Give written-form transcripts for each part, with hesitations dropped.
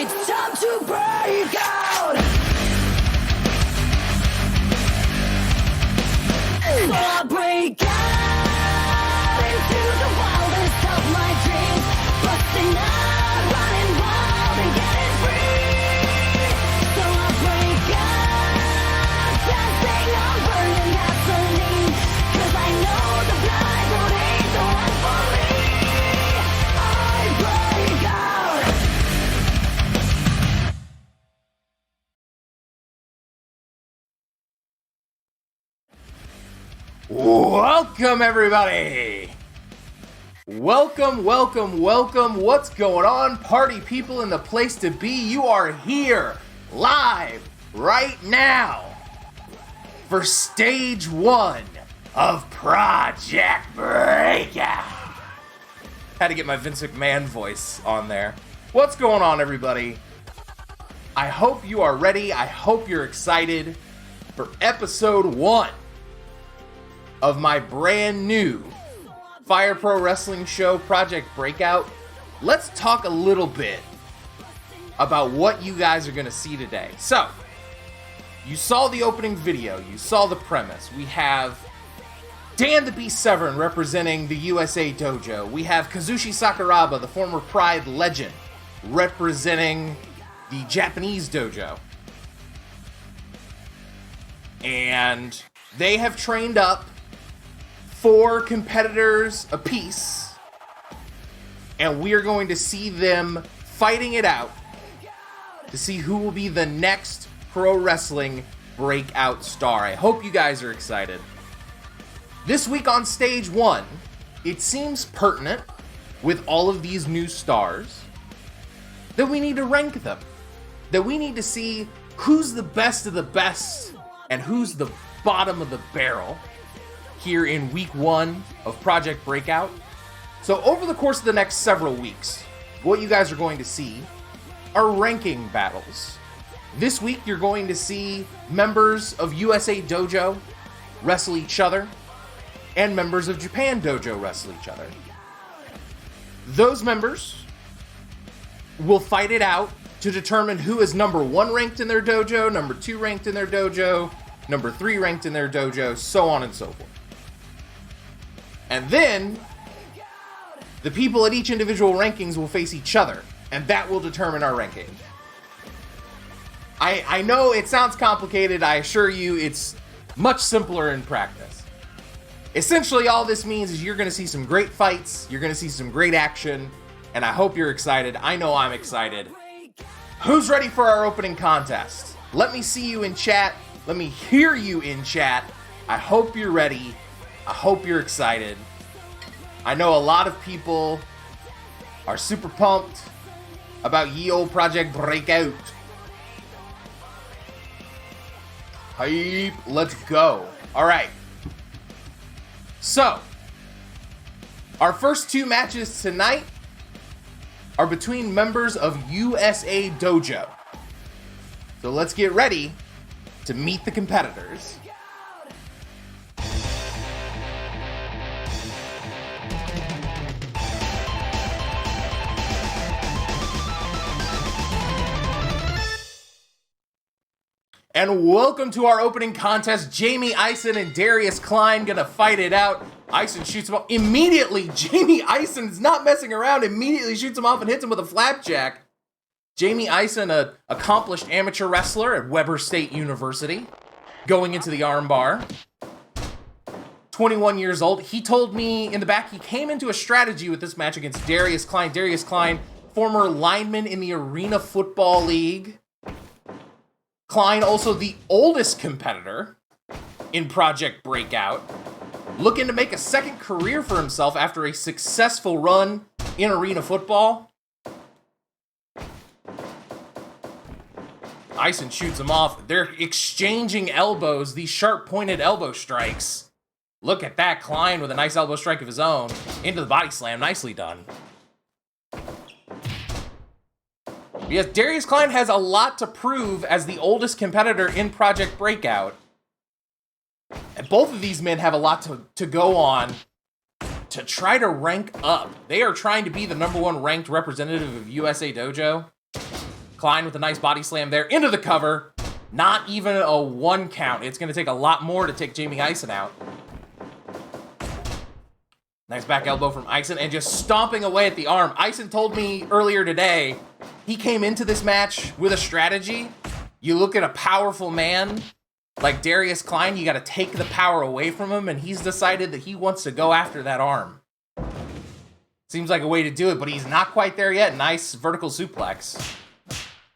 It's time to break out. So I break out into the wildest of my dreams, busting out, running wild and getting free. So I break out, dancing on burning gasoline, 'cause I know the blind road ain't the one for me. I break out. Welcome, everybody! Welcome, welcome, welcome. What's going on, party people in the place to be? You are here, live, right now, for stage 1 of Project Breakout. Had to get my Vince McMahon voice on there. What's going on, everybody? I hope you are ready. I hope you're excited for episode 1 of my brand new Fire Pro Wrestling show, Project Breakout. Let's talk a little bit about what you guys are gonna see today. So, you saw the opening video, you saw the premise. We have Dan the Beast Severn representing the USA Dojo. We have Kazushi Sakuraba, the former Pride legend, representing the Japanese dojo. And they have trained up 4 competitors apiece, and we are going to see them fighting it out to see who will be the next pro wrestling breakout star. I hope you guys are excited. This week on stage 1, it seems pertinent with all of these new stars that we need to rank them, that we need to see who's the best of the best and who's the bottom of the barrel here in week 1 of Project Breakout. So over the course of the next several weeks, what you guys are going to see are ranking battles. This week, you're going to see members of USA Dojo wrestle each other, and members of Japan Dojo wrestle each other. Those members will fight it out to determine who is number 1 ranked in their dojo, number 2 ranked in their dojo, number 3 ranked in their dojo, so on and so forth. And then, the people at each individual rankings will face each other, and that will determine our ranking. I know it sounds complicated. I assure you it's much simpler in practice. Essentially, all this means is you're going to see some great fights, you're going to see some great action, and I hope you're excited. I know I'm excited. Who's ready for our opening contest? Let me see you in chat. Let me hear you in chat. I hope you're ready. I hope you're excited. I know a lot of people are super pumped about ye old Project Breakout. Hype, let's go. All right. So, our first 2 matches tonight are between members of USA Dojo. So let's get ready to meet the competitors. And welcome to our opening contest. Jamie Ison and Darius Klein gonna fight it out. Ison shoots him off immediately. Jamie Ison's not messing around. Immediately shoots him off and hits him with a flapjack. Jamie Ison, an accomplished amateur wrestler at Weber State University, going into the armbar. 21 years old. He told me in the back he came into a strategy with this match against Darius Klein. Darius Klein, former lineman in the Arena Football League. Klein, also the oldest competitor in Project Breakout, looking to make a second career for himself after a successful run in arena football. Ison shoots him off. They're exchanging elbows, these sharp-pointed elbow strikes. Look at that, Klein with a nice elbow strike of his own into the body slam. Nicely done. Yes, Darius Klein has a lot to prove as the oldest competitor in Project Breakout. And both of these men have a lot to go on to try to rank up. They are trying to be the #1 ranked representative of USA Dojo. Klein with a nice body slam there into the cover. Not even a 1 count. It's going to take a lot more to take Jamie Ison out. Nice back elbow from Ison and just stomping away at the arm. Ison told me earlier today he came into this match with a strategy. You look at a powerful man like Darius Klein, you got to take the power away from him, and he's decided that he wants to go after that arm. Seems like a way to do it, but he's not quite there yet. Nice vertical suplex.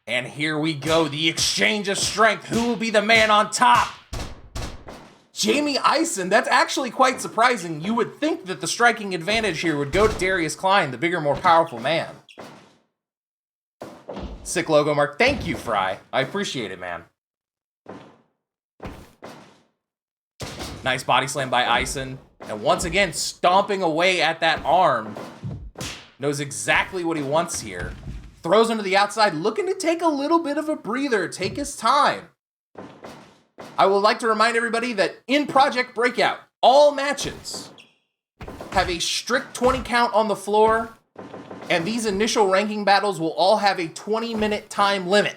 And here we go, the exchange of strength. Who will be the man on top? Jamie Ison. That's actually quite surprising. You would think that the striking advantage here would go to Darius Klein, the bigger, more powerful man. Sick logo mark. Thank you, Fry. I appreciate it, man. Nice body slam by Ison. And once again, stomping away at that arm. Knows exactly what he wants here. Throws him to the outside, looking to take a little bit of a breather. Take his time. I would like to remind everybody that in Project Breakout, all matches have a strict 20 count on the floor. And these initial ranking battles will all have a 20-minute time limit.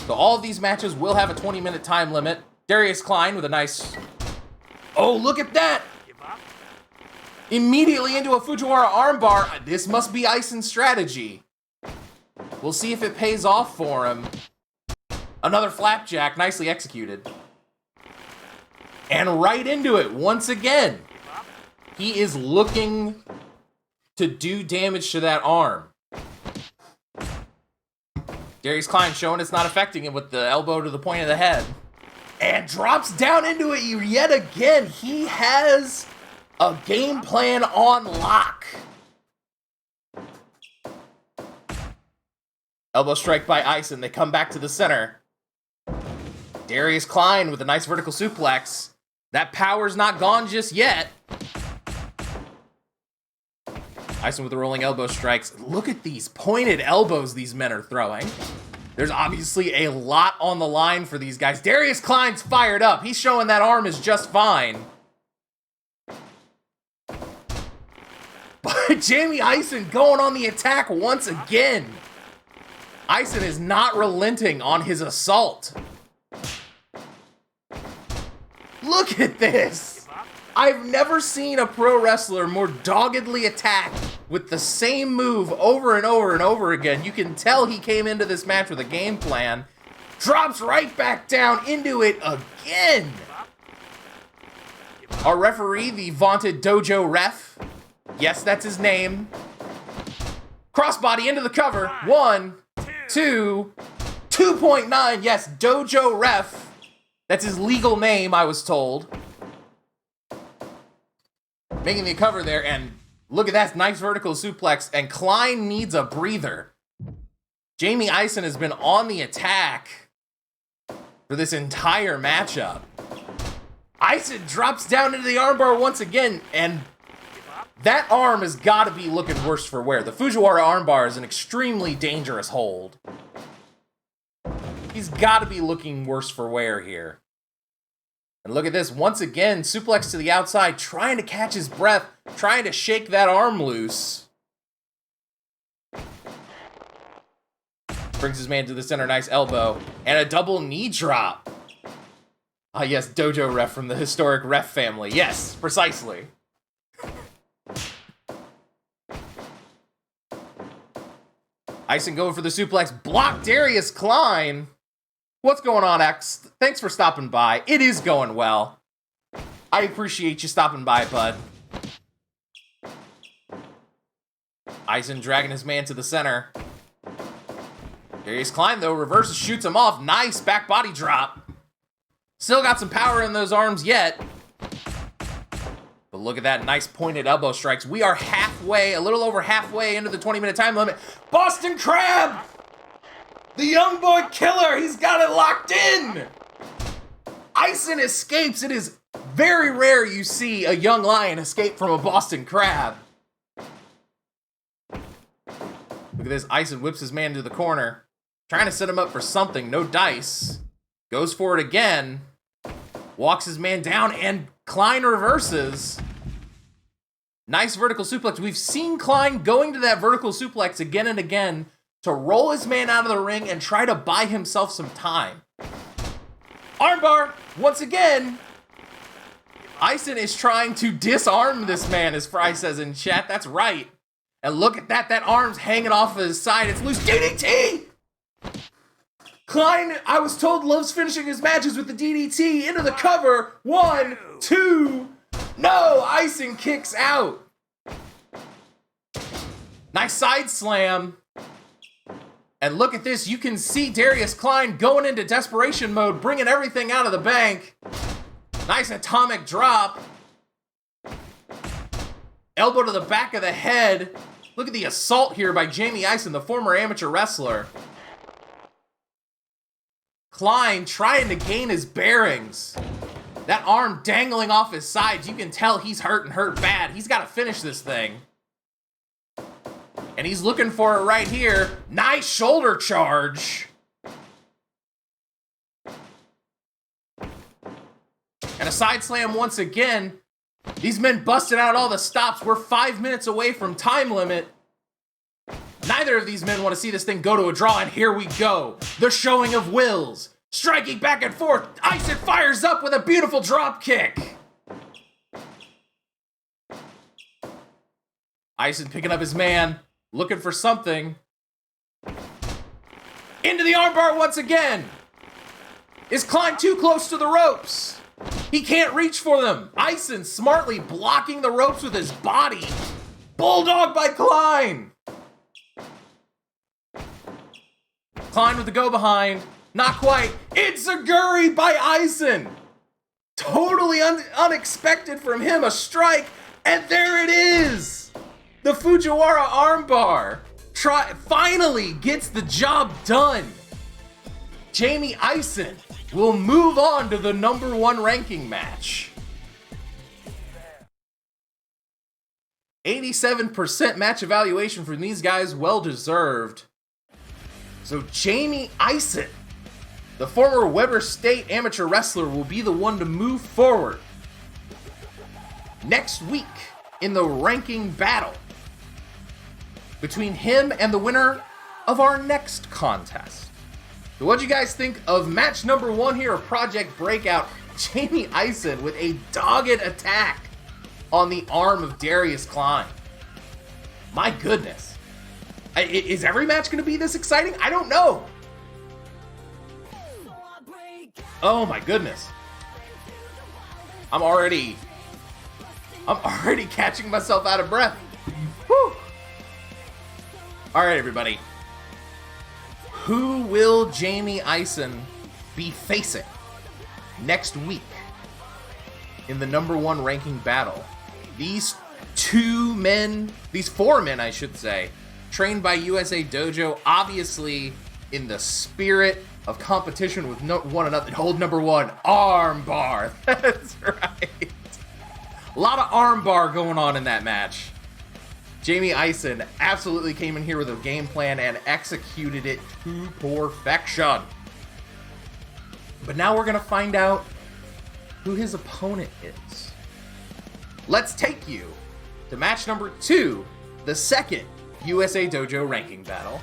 So all of these matches will have a 20-minute time limit. Darius Klein with a nice... Oh, look at that! Immediately into a Fujiwara armbar. This must be Ison's strategy. We'll see if it pays off for him. Another flapjack, nicely executed. And right into it once again. He is looking to do damage to that arm. Darius Klein showing it's not affecting him with the elbow to the point of the head. And drops down into it yet again. He has a game plan on lock. Elbow strike by Ison. They come back to the center. Darius Klein with a nice vertical suplex. That power's not gone just yet. Ison with the rolling elbow strikes. Look at these pointed elbows these men are throwing. There's obviously a lot on the line for these guys. Darius Klein's fired up. He's showing that arm is just fine. But Jamie Ison going on the attack once again. Ison is not relenting on his assault. Look at this. I've never seen a pro wrestler more doggedly attack with the same move over and over and over again. You can tell he came into this match with a game plan. Drops right back down into it again. Our referee, the vaunted Dojo Ref. Yes, that's his name. Crossbody into the cover. 1, 2, 2.9. Yes, Dojo Ref. That's his legal name, I was told. Making the cover there, and look at that nice vertical suplex, and Klein needs a breather. Jamie Ison has been on the attack for this entire matchup. Ison drops down into the armbar once again, and that arm has got to be looking worse for wear. The Fujiwara armbar is an extremely dangerous hold. He's got to be looking worse for wear here. And look at this, once again, suplex to the outside, trying to catch his breath, trying to shake that arm loose. Brings his man to the center, nice elbow, and a double knee drop. Ah yes, Dojo Ref from the historic Ref family. Yes, precisely. Ison going for the suplex, block Darius Klein. What's going on, X? Thanks for stopping by. It is going well. I appreciate you stopping by, bud. Ison dragging his man to the center. Darius Klein, though, reverses, shoots him off. Nice back body drop. Still got some power in those arms yet. But look at that nice pointed elbow strikes. We are halfway, a little over halfway into the 20-minute time limit. Boston Crab! The young boy killer, he's got it locked in! Ison escapes. It is very rare you see a young lion escape from a Boston Crab. Look at this, Ison whips his man to the corner. Trying to set him up for something, no dice. Goes for it again. Walks his man down, and Klein reverses. Nice vertical suplex. We've seen Klein going to that vertical suplex again and again to roll his man out of the ring and try to buy himself some time. Armbar, once again. Aizen is trying to disarm this man, as Fry says in chat. That's right. And look at that. That arm's hanging off of his side. It's loose. DDT! Klein, I was told, loves finishing his matches with the DDT. Into the cover. 1, 2. No! Aizen kicks out. Nice side slam. And look at this. You can see Darius Klein going into desperation mode, bringing everything out of the bank. Nice atomic drop. Elbow to the back of the head. Look at the assault here by Jamie Aizen, the former amateur wrestler. Klein trying to gain his bearings. That arm dangling off his sides. You can tell he's hurt and hurt bad. He's got to finish this thing. And he's looking for it right here. Nice shoulder charge. And a side slam once again. These men busted out all the stops. We're 5 minutes away from time limit. Neither of these men want to see this thing go to a draw, and here we go. The showing of wills. Striking back and forth. Aizen fires up with a beautiful drop kick. Aizen picking up his man, looking for something. Into the armbar once again. Is Klein too close to the ropes? He can't reach for them. Aizen smartly blocking the ropes with his body. Bulldog by Klein. Klein with the go behind. Not quite. Enziguri by Aizen. Totally unexpected from him. A strike. And there it is. The Fujiwara armbar. Finally gets the job done. Jamie Aizen will move on to the #1 ranking match. 87% match evaluation from these guys, well deserved. So Jamie Aizen, the former Weber State amateur wrestler, will be the one to move forward next week in the ranking battle between him and the winner of our next contest. So what'd you guys think of match #1 here of Project Breakout? Jamie Aizen with a dogged attack on the arm of Darius Klein. My goodness. Is every match going to be this exciting? I don't know. Oh my goodness. I'm already catching myself out of breath. Whew. All right, everybody. Who will Jamie Aizen be facing next week in the #1 ranking battle? These four men, I should say, trained by USA Dojo, obviously in the spirit of competition with one another. Hold #1, armbar. That's right. A lot of armbar going on in that match. Jamie Aizen absolutely came in here with a game plan and executed it to perfection. But now we're going to find out who his opponent is. Let's take you to match #2, the second USA Dojo ranking battle.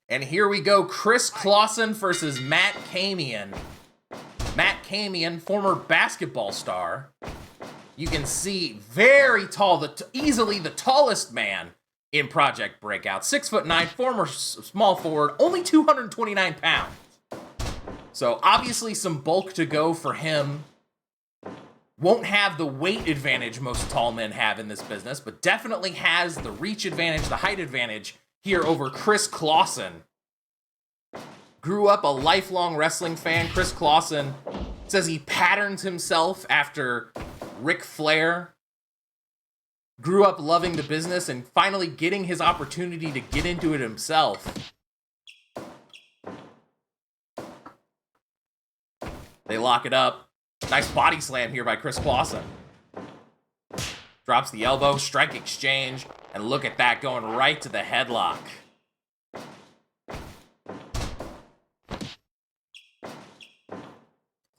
And here we go, Chris Clausen versus Matt KAMIEN. Matt KAMIEN, former basketball star. You can see very tall, easily the tallest man in Project Breakout. 6'9", former small forward, only 229 pounds. So obviously some bulk to go for him. Won't have the weight advantage most tall men have in this business, but definitely has the reach advantage, the height advantage here over Chris Clausen. Grew up a lifelong wrestling fan. Chris Clausen says he patterns himself after Ric Flair. Grew up loving the business and finally getting his opportunity to get into it himself. They lock it up. Nice body slam here by Chris Clausen. Drops the elbow, strike exchange, and look at that, going right to the headlock.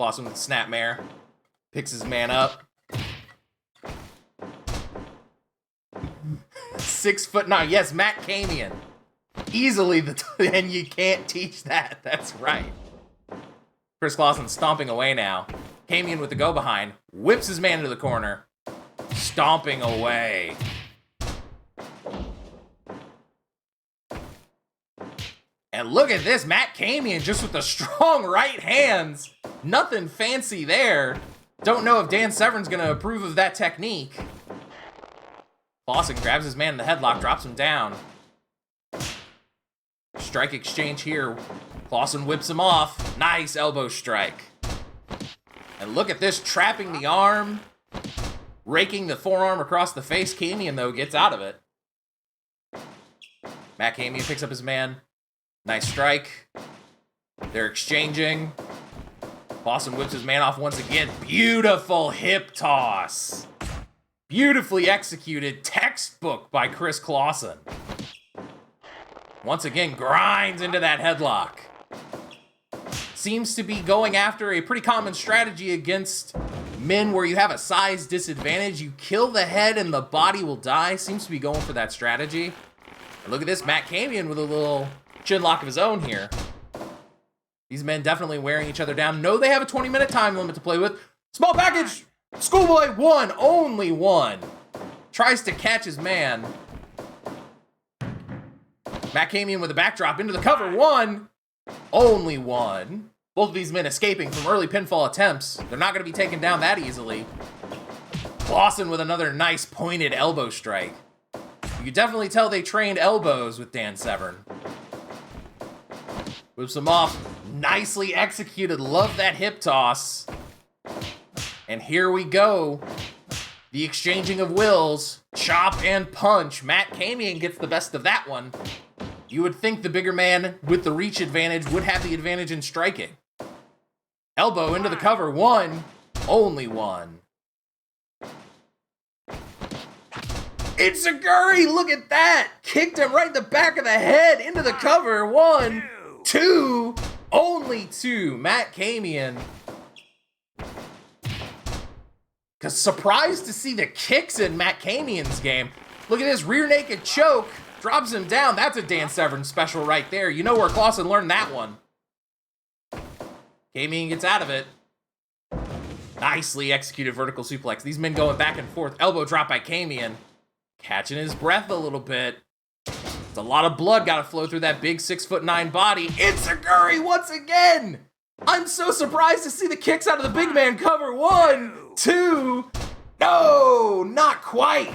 Clausen with the snapmare. Picks his man up. 6'9". Yes, Matt KAMIEN. Easily and you can't teach that. That's right. Chris Clausen stomping away now. KAMIEN with the go behind. Whips his man into the corner. Stomping away. And look at this, Matt KAMIEN just with the strong right hands. Nothing fancy there. Don't know if Dan Severn's gonna approve of that technique. Clausen grabs his man in the headlock, drops him down. Strike exchange here. Clausen whips him off. Nice elbow strike. And look at this, trapping the arm. Raking the forearm across the face. KAMIEN, though, gets out of it. Matt KAMIEN picks up his man. Nice strike. They're exchanging. Clausen whips his man off once again. Beautiful hip toss. Beautifully executed. Textbook by Chris Clausen. Once again, grinds into that headlock. Seems to be going after a pretty common strategy against men where you have a size disadvantage. You kill the head and the body will die. Seems to be going for that strategy. And look at this, Matt KAMIEN with a little chin lock of his own here. These men definitely wearing each other down. No, they have a 20-minute time limit to play with. Small package! Schoolboy, one, only one. Tries to catch his man. Matt KAMIEN with a backdrop into the cover. One, only one. Both of these men escaping from early pinfall attempts. They're not going to be taken down that easily. Clausen with another nice pointed elbow strike. You can definitely tell they trained elbows with Dan Severn. Whips him off. Nicely executed. Love that hip toss. And here we go. The exchanging of wills. Chop and punch. Matt KAMIEN gets the best of that one. You would think the bigger man with the reach advantage would have the advantage in striking. Elbow into the cover. One. Only one. Enziguri, look at that. Kicked him right in the back of the head into the cover. One. Two. Only two. Matt KAMIEN. Cause surprised to see the kicks in Matt KAMIEN's game. Look at this rear naked choke. Drops him down. That's a Dan Severn special right there. You know where Clausen learned that one. KAMIEN gets out of it. Nicely executed vertical suplex. These men going back and forth. Elbow drop by KAMIEN. Catching his breath a little bit. It's a lot of blood got to flow through that big 6'9" body. Enziguri once again. I'm so surprised to see the kicks out of the big man cover. One, two. No, not quite.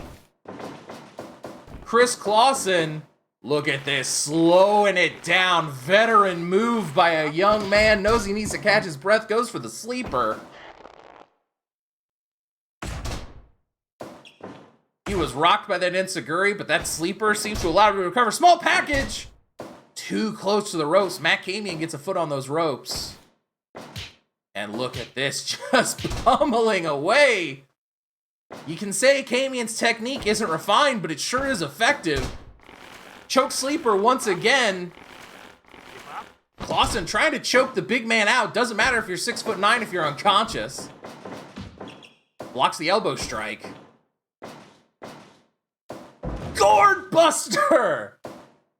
Chris Clausen, look at this, slowing it down. Veteran move by a young man. Knows he needs to catch his breath. Goes for the sleeper. He was rocked by that Enziguri, but that sleeper seems to allow him to recover. Small package! Too close to the ropes. Matt KAMIEN gets a foot on those ropes. And look at this, just pummeling away. You can say KAMIEN's technique isn't refined, but it sure is effective. Choke sleeper once again. Clausen trying to choke the big man out. Doesn't matter if you're 6'9" if you're unconscious. Blocks the elbow strike. Gourd Buster!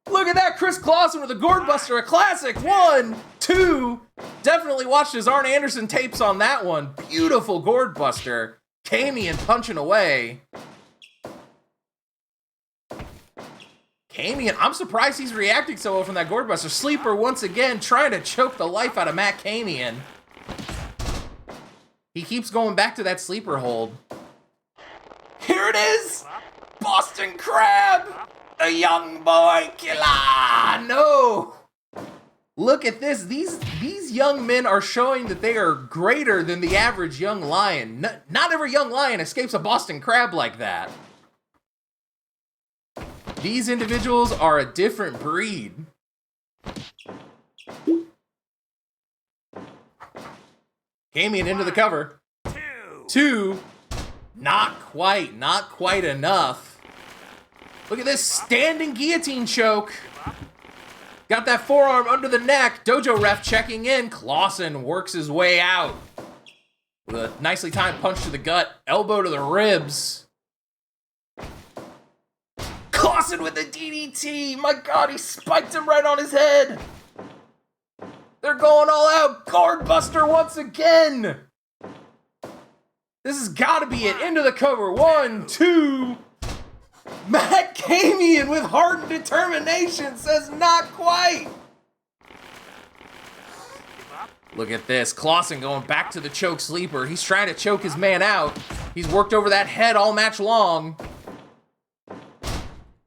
Look at that, Chris Clausen with a Gourd Buster, a classic. One, two. Definitely watched his Arn Anderson tapes on that one. Beautiful Gourd Buster. KAMIEN punching away. KAMIEN, I'm surprised he's reacting so well from that Gourd Buster. Sleeper once again trying to choke the life out of Matt KAMIEN. He keeps going back to that sleeper hold. Here it is! Boston Crab! The young boy killer! No! Look at this. These young men are showing that they are greater than the average young lion. Not every young lion escapes a Boston Crab like that. These individuals are a different breed. KAMIEN into the cover. Two. Not quite enough. Look at this standing guillotine choke. Got that forearm under the neck. Dojo ref checking in. Clausen works his way out. With a nicely timed punch to the gut, elbow to the ribs. Clausen with the DDT! My god, he spiked him right on his head! They're going all out! Guard buster once again! This has got to be it. Into the cover. 1, 2. Matt KAMIEN with heart and determination says not quite. Look at this. Clausen going back to the choke sleeper. He's trying to choke his man out. He's worked over that head all match long.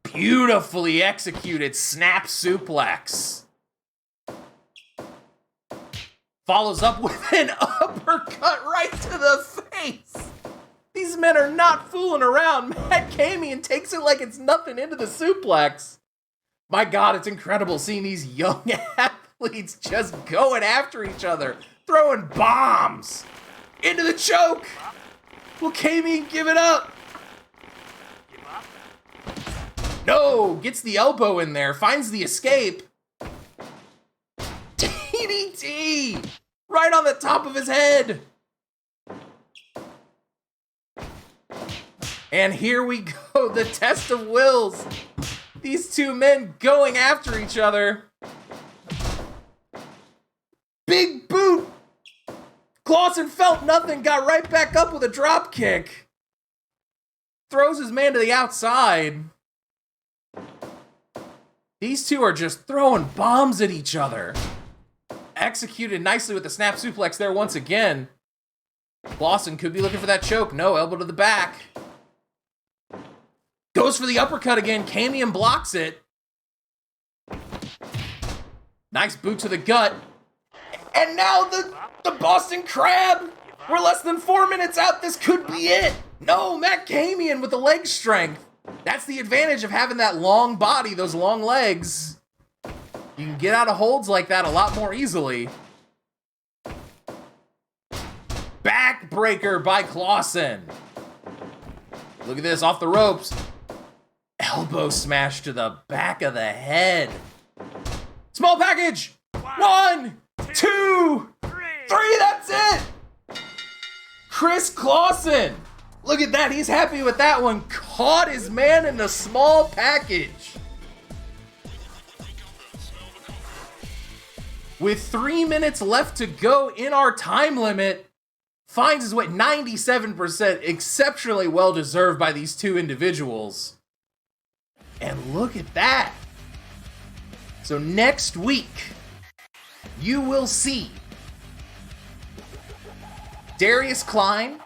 Beautifully executed snap suplex. Follows up with an uppercut right to the face. These men are not fooling around. Matt KAMIEN takes it like it's nothing into the suplex. My god, it's incredible seeing these young athletes just going after each other, throwing bombs into the choke. Will KAMIEN give it up? No, gets the elbow in there, finds the escape. DDT! Right on the top of his head. And here we go, the test of wills. These two men going after each other. Big boot. Clausen felt nothing, got right back up with a drop kick. Throws his man to the outside. These two are just throwing bombs at each other. Executed nicely with the snap suplex there once again. Clausen could be looking for that choke. No, elbow to the back. Goes for the uppercut again. KAMIEN blocks it. Nice boot to the gut. And now the Boston Crab. We're less than 4 minutes out. This could be it. No, Matt KAMIEN with the leg strength. That's the advantage of having that long body, those long legs. You can get out of holds like that a lot more easily. Backbreaker by Clausen. Look at this, off the ropes. Elbow smash to the back of the head. Small package. 1, 2, 3, that's it. Chris Clausen. Look at that, he's happy with that one. Caught his man in the small package. With 3 minutes left to go in our time limit, finds his way 97%, exceptionally well deserved by these two individuals. And look at that. So next week, you will see Darius Klein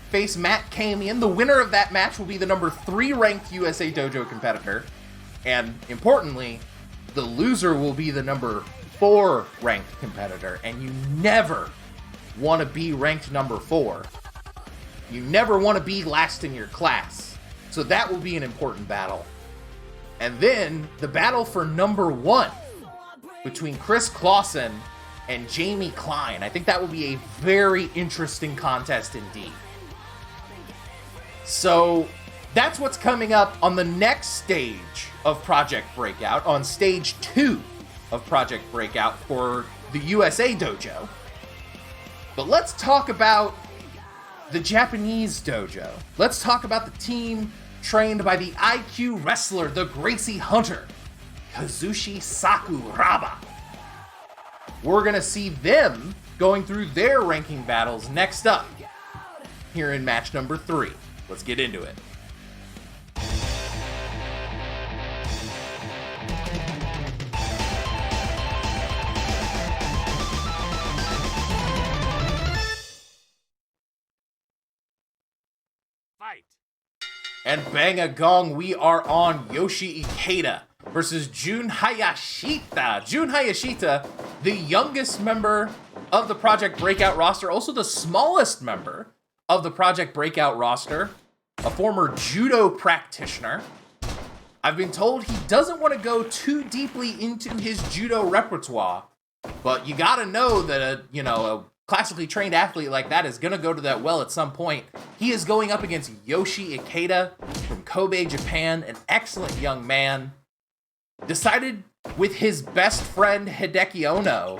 face Matt KAMIEN. The winner of that match will be the number 3 ranked USA Dojo competitor. And importantly, the loser will be the number 4 ranked competitor. And you never want to be ranked number 4. You never want to be last in your class. So that will be an important battle. And then the battle for number 1 between Chris Clausen and Jamie Klein. I think that will be a very interesting contest indeed. So that's what's coming up on the next stage of Project Breakout, on stage 2 of Project Breakout for the USA Dojo. But let's talk about the Japanese dojo. Let's talk about the team trained by the IQ wrestler, the Gracie Hunter, Kazushi Sakuraba. We're gonna see them going through their ranking battles next up here in match number 3. Let's get into it. Fight. And bang a gong, we are on Yoshi Ikeda versus Jun Hayashita. Jun Hayashita, the youngest member of the Project Breakout roster, also the smallest member of the Project Breakout roster, a former judo practitioner. I've been told he doesn't want to go too deeply into his judo repertoire, but you gotta know that a classically trained athlete like that is gonna go to that well at some point. He is going up against Yoshi Ikeda from Kobe, Japan, an excellent young man. Decided with his best friend Hideki Ono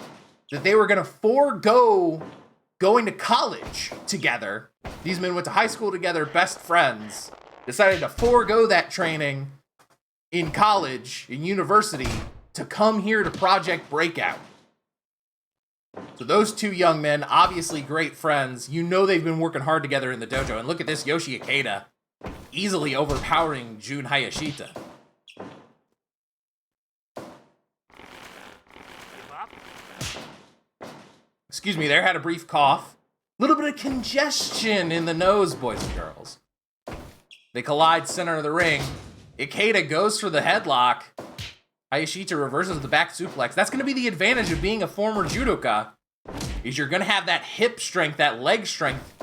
that they were gonna forego going to college together. These men went to high school together, best friends, decided to forego that training in college, in university, to come here to Project Breakout. So those two young men, obviously great friends, you know they've been working hard together in the dojo. And look at this, Yoshi Ikeda easily overpowering Jun Hayashita. Excuse me, there, had a brief cough. A little bit of congestion in the nose, boys and girls. They collide center of the ring. Ikeda goes for the headlock. Hayashita reverses the back suplex. That's going to be the advantage of being a former judoka, is you're going to have that hip strength, that leg strength,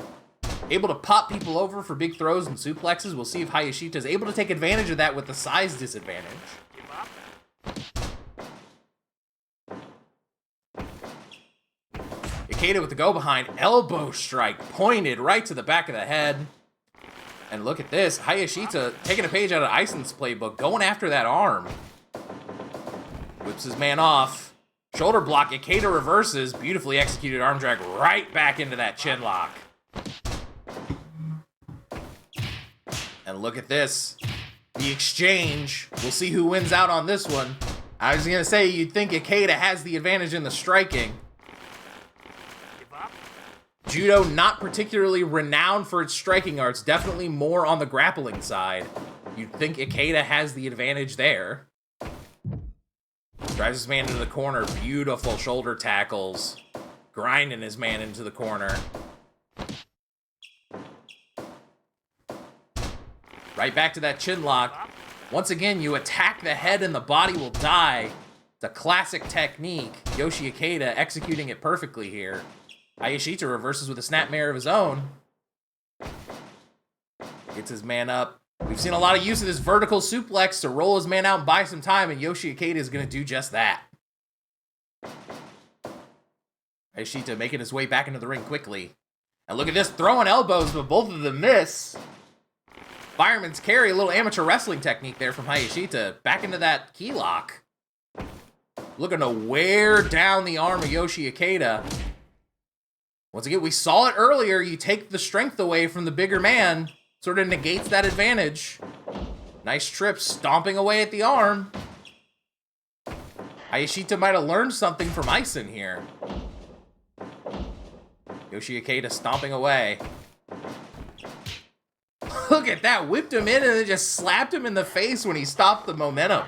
able to pop people over for big throws and suplexes. We'll see if Hayashita is able to take advantage of that with the size disadvantage. Ikeda with the go behind, elbow strike, pointed right to the back of the head. And look at this, Hayashita taking a page out of Aisen's playbook, going after that arm. Whips his man off. Shoulder block, Ikeda reverses, beautifully executed arm drag right back into that chin lock. And look at this, the exchange. We'll see who wins out on this one. I was gonna say, you'd think Ikeda has the advantage in the striking. Judo, not particularly renowned for its striking arts, definitely more on the grappling side. You'd think Ikeda has the advantage there. Drives his man into the corner, beautiful shoulder tackles. Grinding his man into the corner. Right back to that chin lock. Once again, you attack the head and the body will die. It's a classic technique. Yoshi Ikeda executing it perfectly here. Hayashita reverses with a snapmare of his own. Gets his man up. We've seen a lot of use of this vertical suplex to roll his man out and buy some time, and Yoshi Ikeda is going to do just that. Hayashita making his way back into the ring quickly. And look at this, throwing elbows, but both of them miss. Fireman's carry, a little amateur wrestling technique there from Hayashita. Back into that key lock. Looking to wear down the arm of Yoshi Ikeda. Once again, we saw it earlier. You take the strength away from the bigger man. Sort of negates that advantage. Nice trip, stomping away at the arm. Hayashita might have learned something from Aisen here. Yoshi Ikeda stomping away. Look at that, whipped him in and then just slapped him in the face when he stopped the momentum.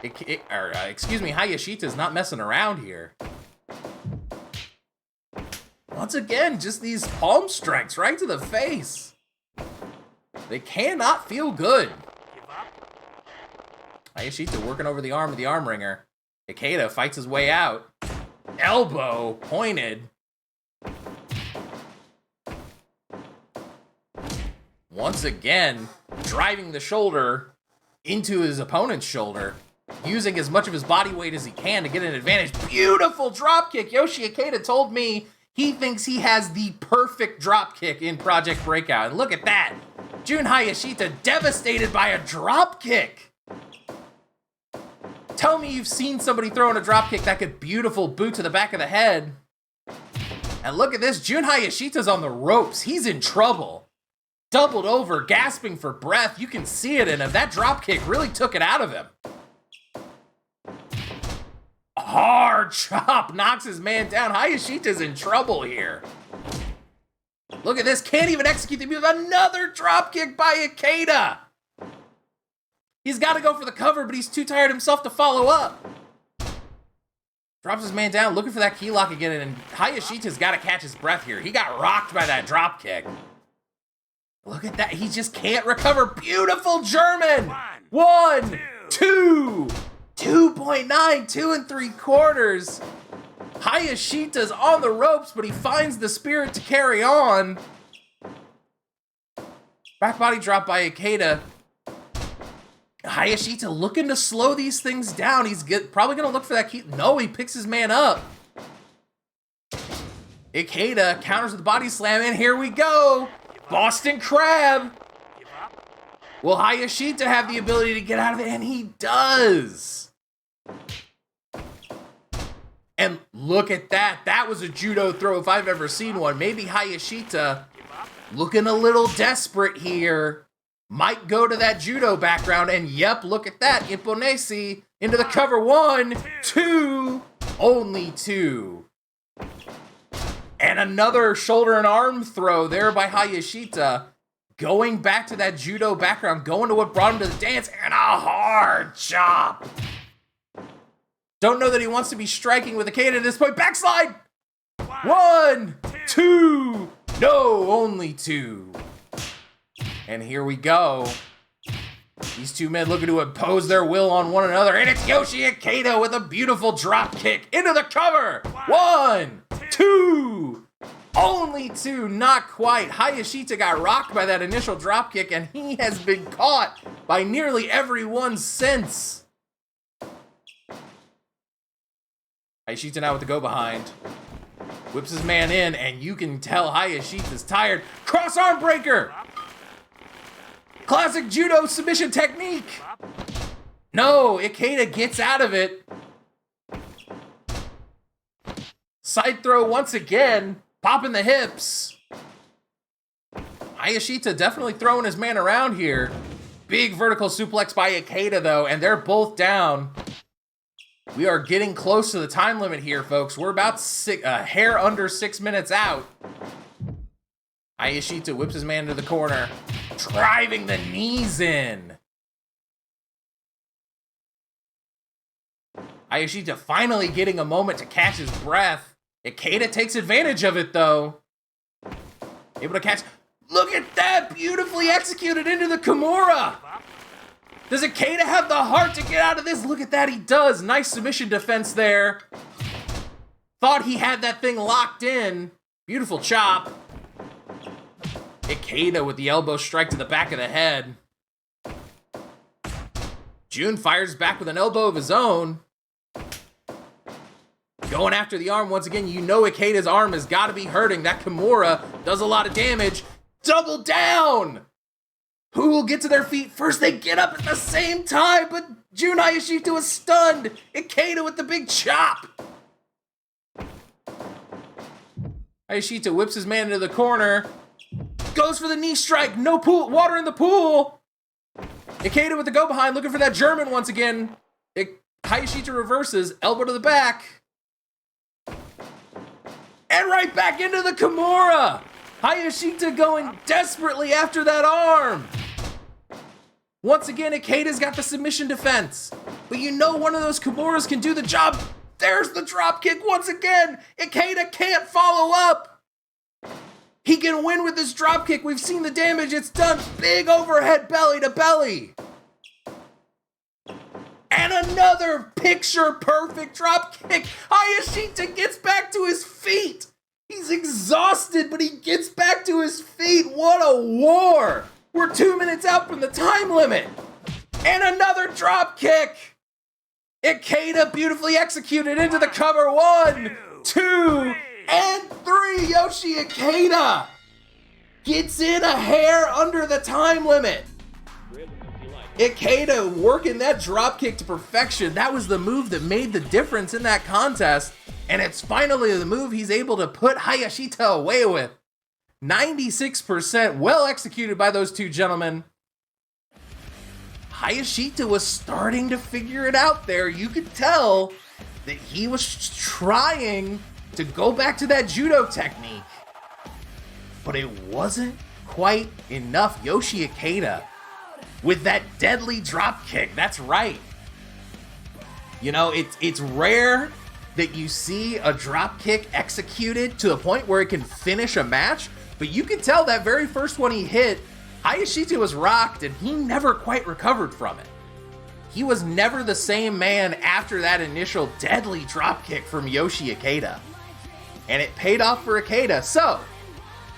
Hayashita's not messing around here. Once again, just these palm strikes right to the face. They cannot feel good. Hayashita working over the arm of the arm wringer. Ikeda fights his way out. Elbow pointed. Once again, driving the shoulder into his opponent's shoulder, using as much of his body weight as he can to get an advantage. Beautiful drop kick. Yoshi Ikeda told me he thinks he has the perfect drop kick in Project Breakout. And look at that. Jun Hayashita devastated by a drop kick. Tell me you've seen somebody throwing a drop kick that could beautiful boot to the back of the head. And look at this. Jun Hayashita's on the ropes. He's in trouble. Doubled over, gasping for breath. You can see it in him. That drop kick really took it out of him. Hard chop knocks his man down. Hayashita's in trouble here. Look at this. Can't even execute the move. Another drop kick by Ikeda. He's got to go for the cover, but he's too tired himself to follow up. Drops his man down, looking for that key lock again, and Hayashita's got to catch his breath here. He got rocked by that drop kick. Look at that. He just can't recover. Beautiful German. 1, 2. 2.9, 2 3/4. Hayashita's on the ropes, but he finds the spirit to carry on. Back body drop by Ikeda. Hayashita looking to slow these things down. He's probably going to look for that key. No, he picks his man up. Ikeda counters with the body slam, and here we go. Boston Crab. Will Hayashita have the ability to get out of it? And he does. And look at that. That was a judo throw if I've ever seen one. Maybe HAYASHIITA, looking a little desperate here, might go to that judo background. And yep, look at that. Ipponesi into the cover. 1, 2, only 2. And another shoulder and arm throw there by HAYASHIITA. Going back to that judo background, going to what brought him to the dance, and a hard chop. Don't know that he wants to be striking with Ikeda at this point. Backslide! 1, 2, no, only 2. And here we go. These two men looking to impose their will on one another, and it's Yoshi Ikeda with a beautiful drop kick into the cover. 1, 2, only 2, not quite. HAYASHIITA got rocked by that initial drop kick, and he has been caught by nearly everyone since. HAYASHIITA now with the go behind. Whips his man in, and you can tell HAYASHIITA's tired. Cross arm breaker! Classic judo submission technique! No, Ikeda gets out of it. Side throw once again. Popping the hips. HAYASHIITA definitely throwing his man around here. Big vertical suplex by Ikeda though, and they're both down. We are getting close to the time limit here, folks. We're about a hair under 6 minutes out. HAYASHIITA whips his man into the corner, driving the knees in. HAYASHIITA finally getting a moment to catch his breath. Ikeda takes advantage of it, though. Able to catch. Look at that! Beautifully executed into the Kimura! Does Ikeda have the heart to get out of this? Look at that, he does. Nice submission defense there. Thought he had that thing locked in. Beautiful chop. Ikeda with the elbow strike to the back of the head. Jun fires back with an elbow of his own. Going after the arm once again. You know Ikeda's arm has got to be hurting. That Kimura does a lot of damage. Double down! Who will get to their feet first? They get up at the same time, but Jun HAYASHIITA was stunned. Ikeda with the big chop. HAYASHIITA whips his man into the corner. Goes for the knee strike. No pool, water in the pool. Ikeda with the go behind, looking for that German once again. HAYASHIITA reverses, elbow to the back. And right back into the Kimura. HAYASHIITA going desperately after that arm. Once again, Ikeda's got the submission defense. But you know one of those Kimuras can do the job. There's the drop kick once again. Ikeda can't follow up. He can win with this drop kick. We've seen the damage it's done. Big overhead belly to belly. And another picture-perfect drop kick. HAYASHIITA gets back to his feet. He's exhausted, but he gets back to his feet. What a war. We're 2 minutes out from the time limit. And another drop kick. Ikeda beautifully executed into the cover. 1, 2, and 3. Yoshi Ikeda gets in a hair under the time limit. Ikeda working that drop kick to perfection. That was the move that made the difference in that contest. And it's finally the move he's able to put HAYASHIITA away with. 96% well executed by those two gentlemen. HAYASHIITA was starting to figure it out there. You could tell that he was trying to go back to that judo technique. But it wasn't quite enough. Yoshi Ikeda with that deadly drop kick. That's right. You know, it's rare that you see a drop kick executed to the point where it can finish a match, but you can tell that very first one he hit, HAYASHIITA was rocked and he never quite recovered from it. He was never the same man after that initial deadly drop kick from Yoshi Ikeda. And it paid off for Ikeda. So,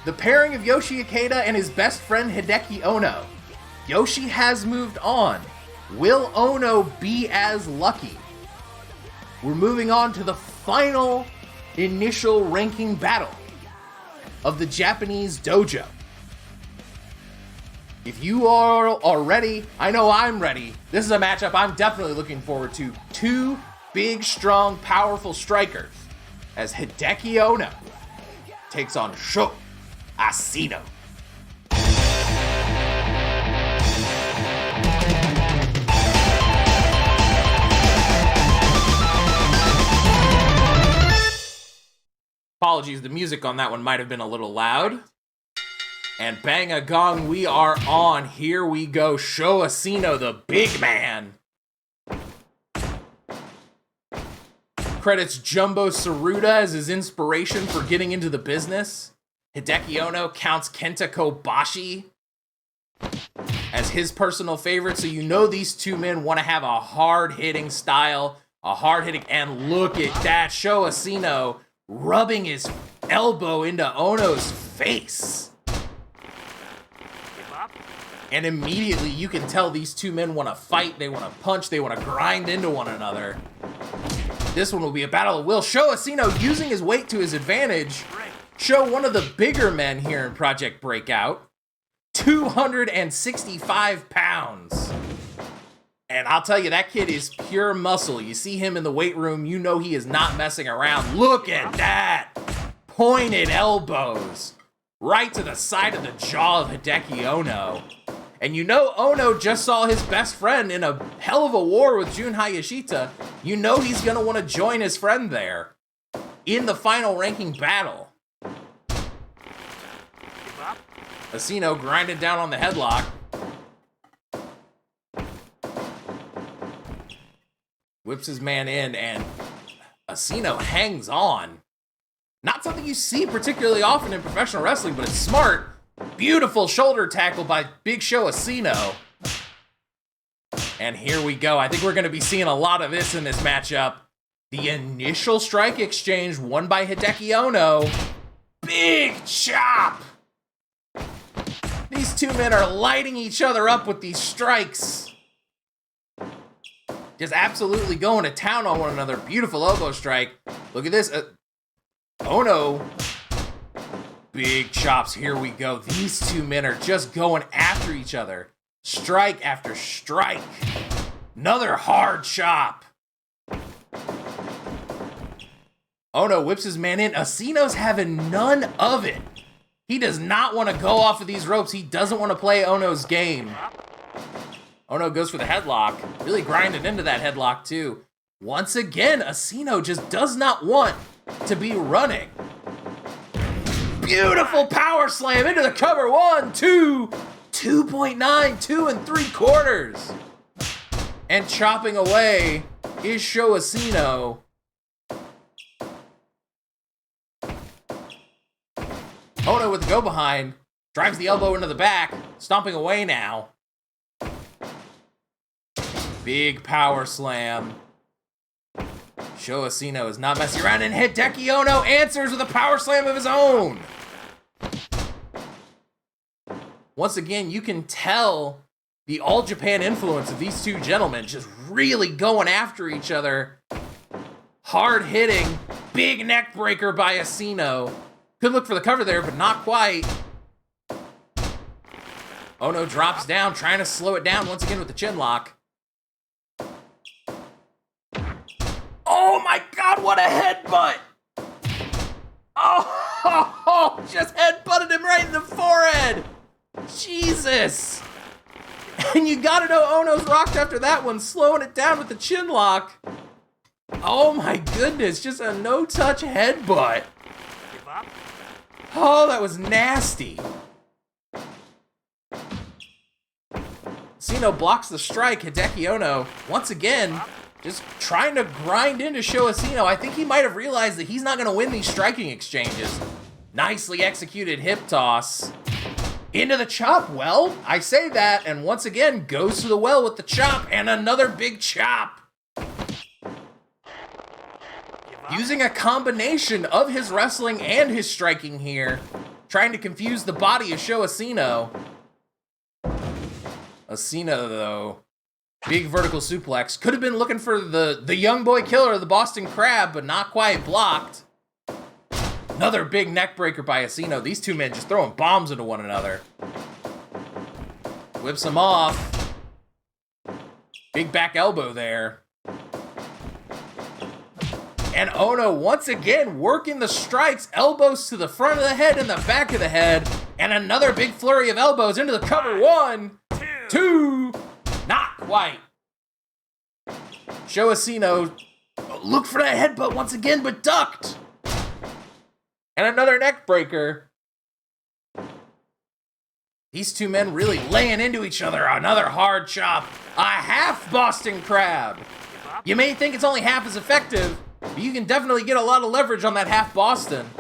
the pairing of Yoshi Ikeda and his best friend Hideki Ono. Yoshi has moved on. Will Ono be as lucky? We're moving on to the final initial ranking battle of the Japanese dojo. If you are ready, I know I'm ready. This is a matchup I'm definitely looking forward to. Two big, strong, powerful strikers as Hideki Ono takes on Sho ASINO. Apologies, the music on that one might have been a little loud. And bang a gong, we are on. Here we go. Sho ASINO, the big man. Credits Jumbo Tsuruta as his inspiration for getting into the business. Hideki Ono counts Kenta Kobashi as his personal favorite. So you know these two men want to have a hard-hitting style, and look at that. Sho ASINO rubbing his elbow into Ono's face. And immediately you can tell these two men want to fight, they want to punch, they want to grind into one another. This one will be a battle of will. Sho ASINO using his weight to his advantage. Sho, one of the bigger men here in Project Breakout. 265 pounds. And I'll tell you, that kid is pure muscle. You see him in the weight room, you know he is not messing around. Look at that! Pointed elbows. Right to the side of the jaw of Hideki Ono. And you know Ono just saw his best friend in a hell of a war with Jun HAYASHIITA. You know he's gonna want to join his friend there in the final ranking battle. ASINO grinded down on the headlock. Whips his man in, and ASINO hangs on. Not something you see particularly often in professional wrestling, but it's smart. Beautiful shoulder tackle by Big Sho ASINO. And here we go. I think we're going to be seeing a lot of this in this matchup. The initial strike exchange won by Hideki Ono. Big chop! These two men are lighting each other up with these strikes. Just absolutely going to town on one another. Beautiful elbow strike. Look at this. Ono. Big chops. Here we go. These two men are just going after each other. Strike after strike. Another hard chop. Ono whips his man in. ASINO's having none of it. He does not want to go off of these ropes. He doesn't want to play Ono's game. Ono goes for the headlock. Really grinded into that headlock too. Once again, ASINO just does not want to be running. Beautiful power slam into the cover. 1, 2, 2.9, 2 3/4. And chopping away is Sho ASINO. Ono with the go behind. Drives the elbow into the back. Stomping away now. Big power slam. Sho ASINO is not messing around, and Hideki Ono answers with a power slam of his own. Once again, you can tell the All Japan influence of these two gentlemen just really going after each other. Hard hitting, big neck breaker by ASINO. Could look for the cover there, but not quite. Ono drops down, trying to slow it down once again with the chin lock. Oh my God, what a headbutt! Oh, just headbutted him right in the forehead! Jesus! And you gotta know Ono's rocked after that one, slowing it down with the chin lock. Oh my goodness, just a no-touch headbutt. Oh, that was nasty. ASINO blocks the strike. Hideki Ono, once again, just trying to grind into Sho ASINO. I think he might have realized that he's not going to win these striking exchanges. Nicely executed hip toss. Into the chop. Well, I say that, and once again, goes to the well with the chop, and another big chop. Using a combination of his wrestling and his striking here. Trying to confuse the body of Sho ASINO. ASINO, though, big vertical suplex. Could have been looking for the young boy killer, the Boston Crab, but not quite blocked. Another big neck breaker by ASINO. These two men just throwing bombs into one another. Whips him off. Big back elbow there. And Ono once again working the strikes, elbows to the front of the head and the back of the head. And another big flurry of elbows into the cover. 1, 2, not quite. Sho ASINO looked for that headbutt once again, but ducked. And another neck breaker. These two men really laying into each other. Another hard chop. A half Boston Crab. You may think it's only half as effective, but you can definitely get a lot of leverage on that half Boston.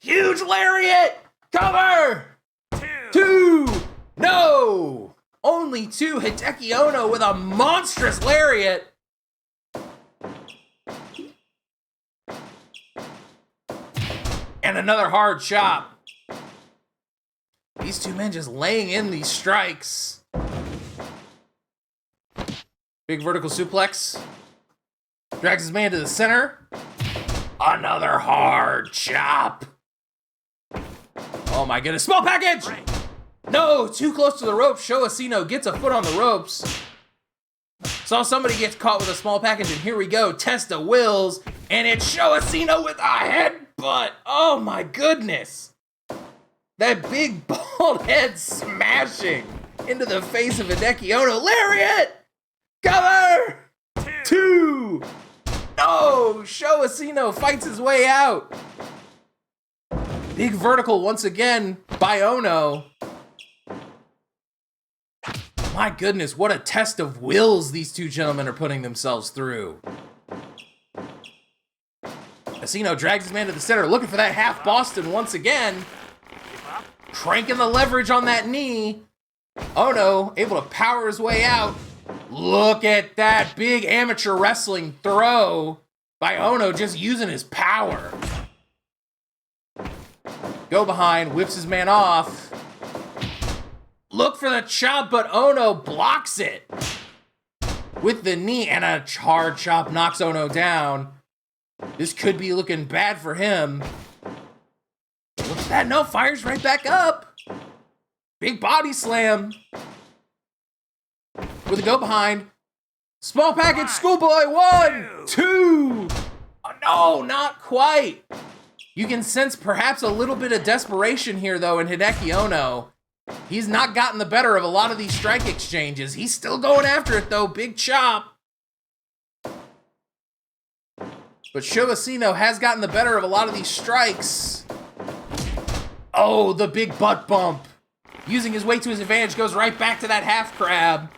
Huge lariat! Cover! 2! No! Only 2. Hideki Ono with a monstrous lariat. And another hard chop. These two men just laying in these strikes. Big vertical suplex. Drags his man to the center. Another hard chop. Oh my goodness. Small package! No, too close to the ropes. Sho ASINO gets a foot on the ropes. Saw somebody get caught with a small package, and here we go. Test of wills. And it's Sho ASINO with a headbutt. Oh my goodness. That big bald head smashing into the face of Hideki Ono. Lariat! Cover! 2! No! Sho ASINO fights his way out. Big vertical once again by Ono. My goodness, what a test of wills these two gentlemen are putting themselves through. ASINO drags his man to the center, looking for that half Boston once again. Cranking the leverage on that knee. Ono able to power his way out. Look at that big amateur wrestling throw by Ono, just using his power. Go behind, whips his man off. Look for the chop, but Ono blocks it with the knee, and a hard chop knocks Ono down. This could be looking bad for him. Look at that, no, fires right back up. Big body slam. With a go behind. Small package, schoolboy, 1, 2. Oh, no, not quite. You can sense perhaps a little bit of desperation here, though, in Hideki Ono. He's not gotten the better of a lot of these strike exchanges. He's still going after it, though. Big chop. But Sho ASINO has gotten the better of a lot of these strikes. Oh, the big butt bump. Using his weight to his advantage, goes right back to that half crab.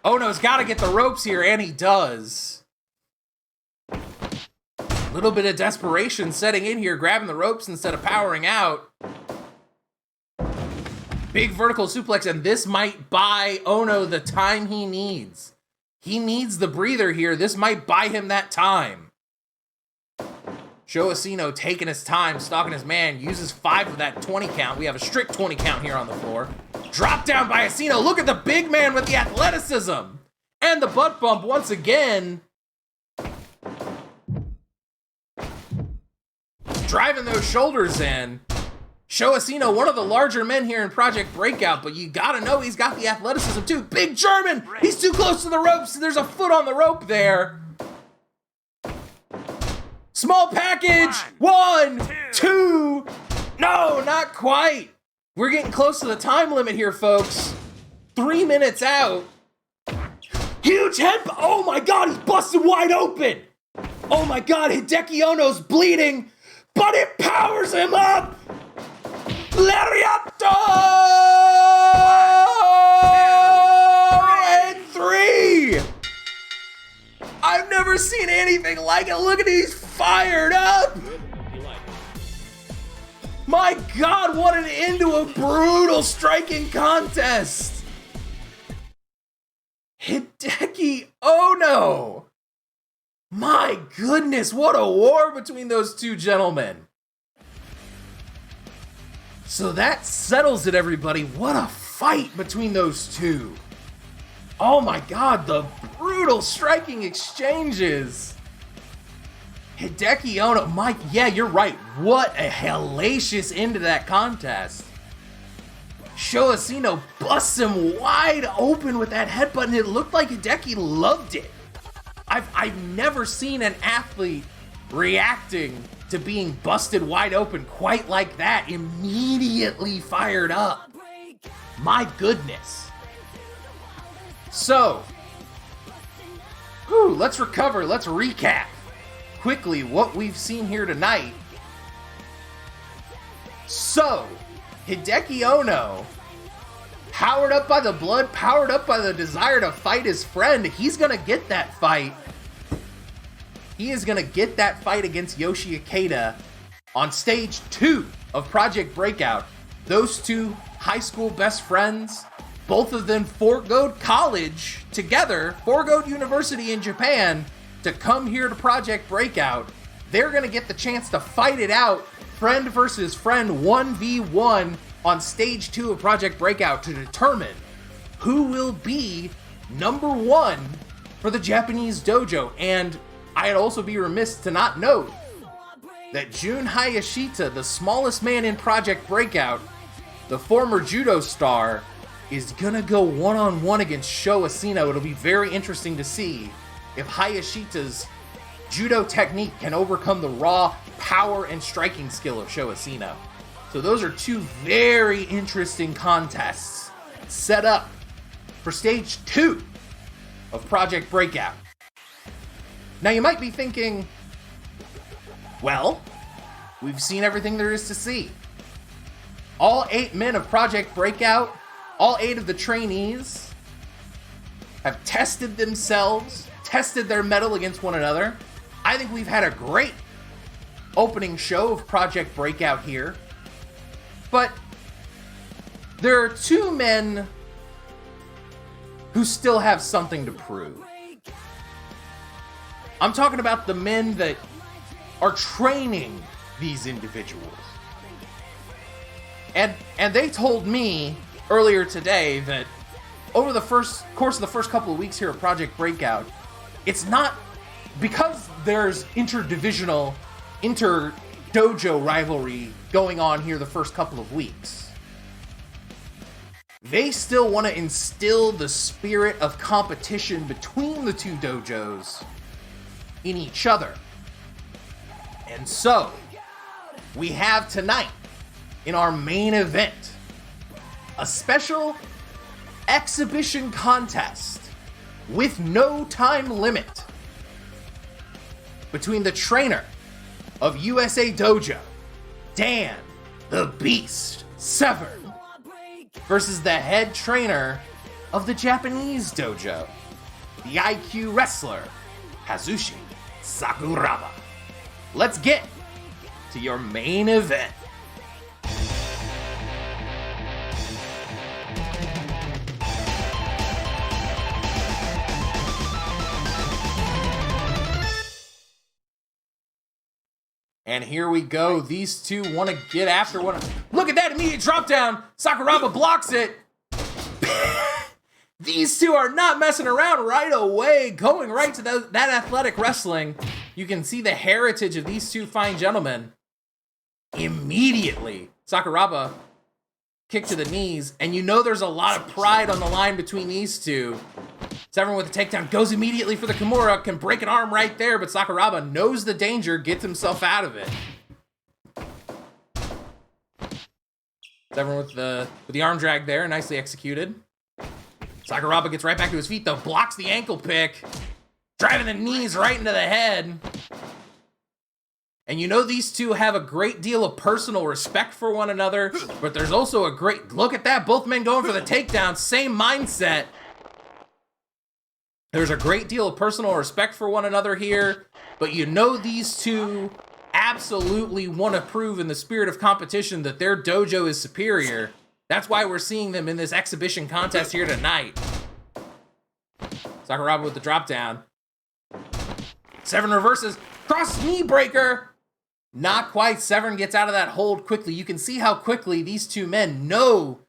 Ono's got to get the ropes here, and he does. A little bit of desperation setting in here, grabbing the ropes instead of powering out. Big vertical suplex, and this might buy Ono the time he needs. He needs the breather here. This might buy him that time. Sho ASINO taking his time, stalking his man, uses 5 of that 20 count. We have a strict 20 count here on the floor. Drop down by ASINO. Look at the big man with the athleticism. And the butt bump once again. Driving those shoulders in. Sho ASINO, one of the larger men here in Project Breakout, but you gotta know he's got the athleticism too. Big German! He's too close to the ropes. There's a foot on the rope there. Small package! 1, 2. No, not quite. We're getting close to the time limit here, folks. 3 minutes out. Huge head. Oh my God, he's busted wide open. Oh my God, Hideki Ono's bleeding, but it powers him up. Lariato! And 3. I've never seen anything like it. Look at he's fired up. My God, what an end to a brutal striking contest. Hideki Ono. My goodness, what a war between those two gentlemen. So that settles it, everybody. What a fight between those two. Oh my God, the brutal striking exchanges. Hideki Ono, Mike, yeah, you're right. What a hellacious end to that contest. Sho ASINO busts him wide open with that headbutt, and it looked like Hideki loved it. I've never seen an athlete reacting to being busted wide open quite like that, immediately fired up. My goodness. So, let's recover, let's recap quickly what we've seen here tonight. So, Hideki Ono, powered up by the blood, powered up by the desire to fight his friend, he's gonna get that fight. He is gonna get that fight against Yoshi Ikeda on stage 2 of Project Breakout. Those two high school best friends, both of them forgoed college together, forgoed university in Japan to come here to Project Breakout. They're gonna get the chance to fight it out, friend versus friend, 1v1 on stage 2 of Project Breakout to determine who will be number 1 for the Japanese dojo. And I'd also be remiss to not note that Jun Hayashita, the smallest man in Project Breakout, the former judo star, is gonna go one-on-one against Sho Asino. It'll be very interesting to see if Hayashita's judo technique can overcome the raw power and striking skill of Sho Asino. So those are two very interesting contests set up for stage 2 of Project Breakout. Now you might be thinking, well, we've seen everything there is to see. All 8 men of Project Breakout, all 8 of the trainees, have tested themselves, tested their mettle against one another. I think we've had a great opening show of Project Breakout here. But there are 2 men who still have something to prove. I'm talking about the men that are training these individuals. And they told me earlier today that over the course of the first couple of weeks here at Project Breakout, it's not because there's inter-dojo rivalry going on here the first couple of weeks. They still want to instill the spirit of competition between the 2 dojos in each other. And so, we have tonight, in our main event, a special exhibition contest with no time limit between the trainer of USA Dojo, Dan the Beast Severn, versus the head trainer of the Japanese dojo, the IQ wrestler, Kazushi Sakuraba. Let's get to your main event. And here we go. These 2 want to get after one. Look at that immediate drop down. Sakuraba blocks it. These 2 are not messing around right away, going right to that athletic wrestling. You can see the heritage of these 2 fine gentlemen. Immediately, Sakuraba kick to the knees, and you know there's a lot of pride on the line between these 2. Severn with the takedown, goes immediately for the Kimura, can break an arm right there, but Sakuraba knows the danger, gets himself out of it. Severn with the arm drag there, nicely executed. Sakuraba gets right back to his feet though, blocks the ankle pick, driving the knees right into the head. And you know these 2 have a great deal of personal respect for one another, but there's also a great, look at that, both men going for the takedown, same mindset. There's a great deal of personal respect for one another here, but you know these 2 absolutely want to prove in the spirit of competition that their dojo is superior. That's why we're seeing them in this exhibition contest here tonight. Sakuraba with the drop down. Severn reverses, cross knee breaker. Not quite. Severn gets out of that hold quickly. You can see how quickly these 2 men know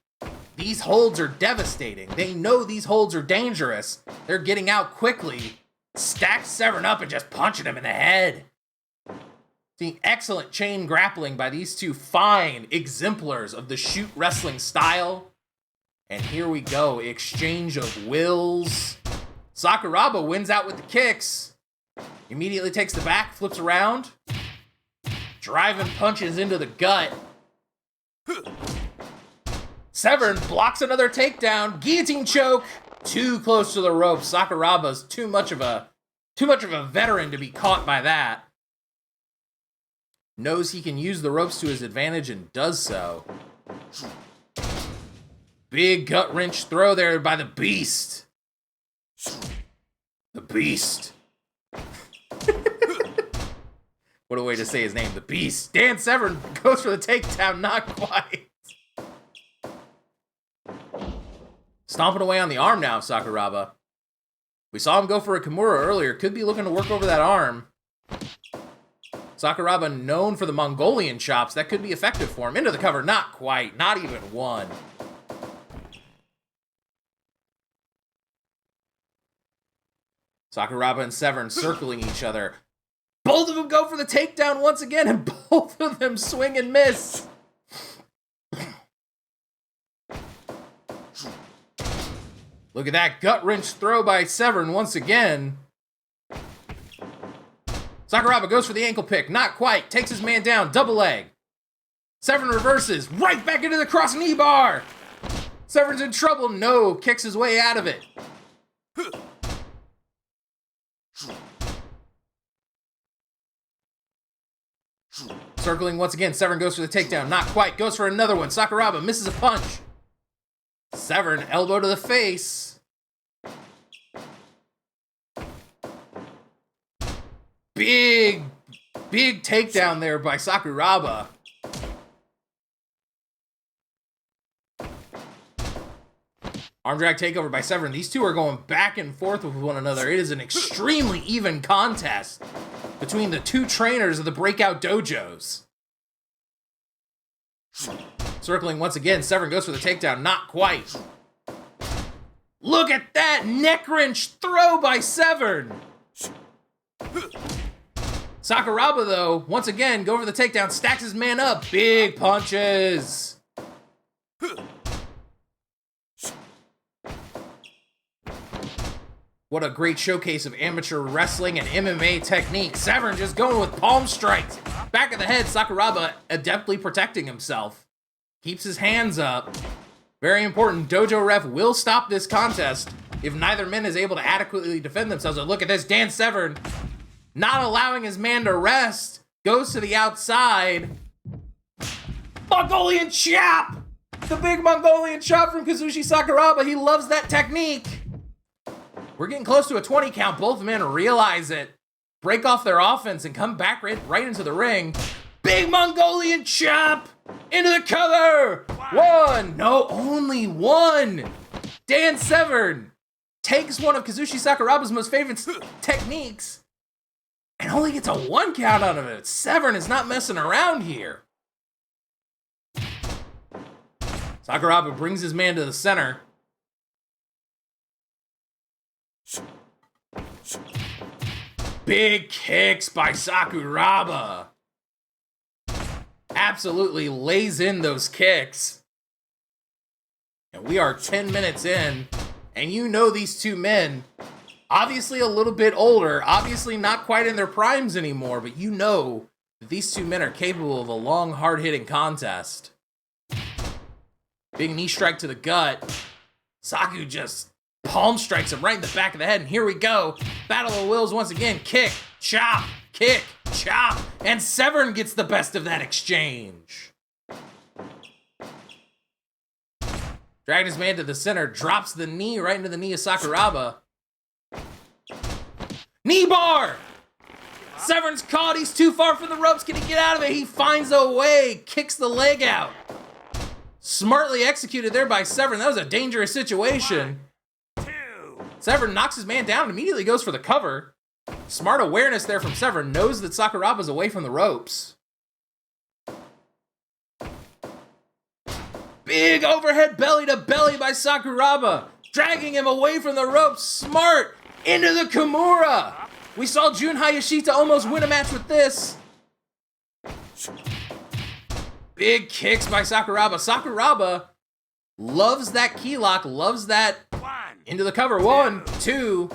these holds are devastating. They know these holds are dangerous. They're getting out quickly. Stacks Severn up and just punching him in the head. See, excellent chain grappling by these 2 fine exemplars of the shoot wrestling style. And here we go, exchange of wills. Sakuraba wins out with the kicks. Immediately takes the back, flips around. Driving punches into the gut. Severn blocks another takedown. Guillotine choke. Too close to the ropes. Sakuraba's too much of a veteran to be caught by that. Knows he can use the ropes to his advantage and does so. Big gut wrench throw there by the Beast. The Beast. What a way to say his name, the Beast. Dan Severn goes for the takedown, not quite. Stomping away on the arm now, Sakuraba. We saw him go for a Kimura earlier. Could be looking to work over that arm. Sakuraba known for the Mongolian chops. That could be effective for him. Into the cover, not quite. Not even one. Sakuraba and Severn circling each other. Both of them go for the takedown once again, and both of them swing and miss. Look at that gut wrench throw by Severn once again. Sakuraba goes for the ankle pick, not quite. Takes his man down, double leg. Severn reverses, right back into the cross knee bar. Severn's in trouble, no, kicks his way out of it. Circling once again, Severn goes for the takedown, not quite. Goes for another one, Sakuraba misses a punch. Severn, elbow to the face. Big takedown there by Sakuraba. Arm drag takeover by Severn. These two are going back and forth with one another. It is an extremely even contest between the two trainers of the breakout dojos. Circling once again, Severn goes for the takedown, not quite. Look at that neck wrench throw by Severn. Sakuraba, though, once again, go for the takedown, stacks his man up. Big punches. What a great showcase of amateur wrestling and MMA technique. Severn just going with palm strikes. Back of the head, Sakuraba adeptly protecting himself. Keeps his hands up. Very important, dojo ref will stop this contest if neither man is able to adequately defend themselves. And look at this, Dan Severn not allowing his man to rest. Goes to the outside. Mongolian chop! The big Mongolian chop from Kazushi Sakuraba. He loves that technique. We're getting close to a 20 count. Both men realize it. Break off their offense and come back right into the ring. Big Mongolian chop! Into the cover! One! No, only one! Dan Severn takes one of Kazushi Sakuraba's most favorite techniques and only gets a 1 count out of it. Severn is not messing around here. Sakuraba brings his man to the center. Big kicks by Sakuraba. Absolutely lays in those kicks. And we are 10 minutes in, and you know these two men, obviously a little bit older, obviously not quite in their primes anymore, but you know that these two men are capable of a long, hard-hitting contest. Big knee strike to the gut. Saku just palm strikes him right in the back of the head, and here we go. Battle of the Wills once again. Kick, chop, and Severn gets the best of that exchange. Dragging his man to the center, drops the knee right into the knee of Sakuraba. Knee bar! Severn's caught, he's too far from the ropes, can he get out of it? He finds a way, kicks the leg out. Smartly executed there by Severn. That was a dangerous situation. Severn knocks his man down and immediately goes for the cover. Smart awareness there from Severn. Knows that Sakuraba's away from the ropes. Big overhead belly to belly by Sakuraba. Dragging him away from the ropes. Smart into the Kimura. We saw Jun Hayashita almost win a match with this. Big kicks by Sakuraba. Sakuraba loves that key lock, loves that into the cover. 1, 2.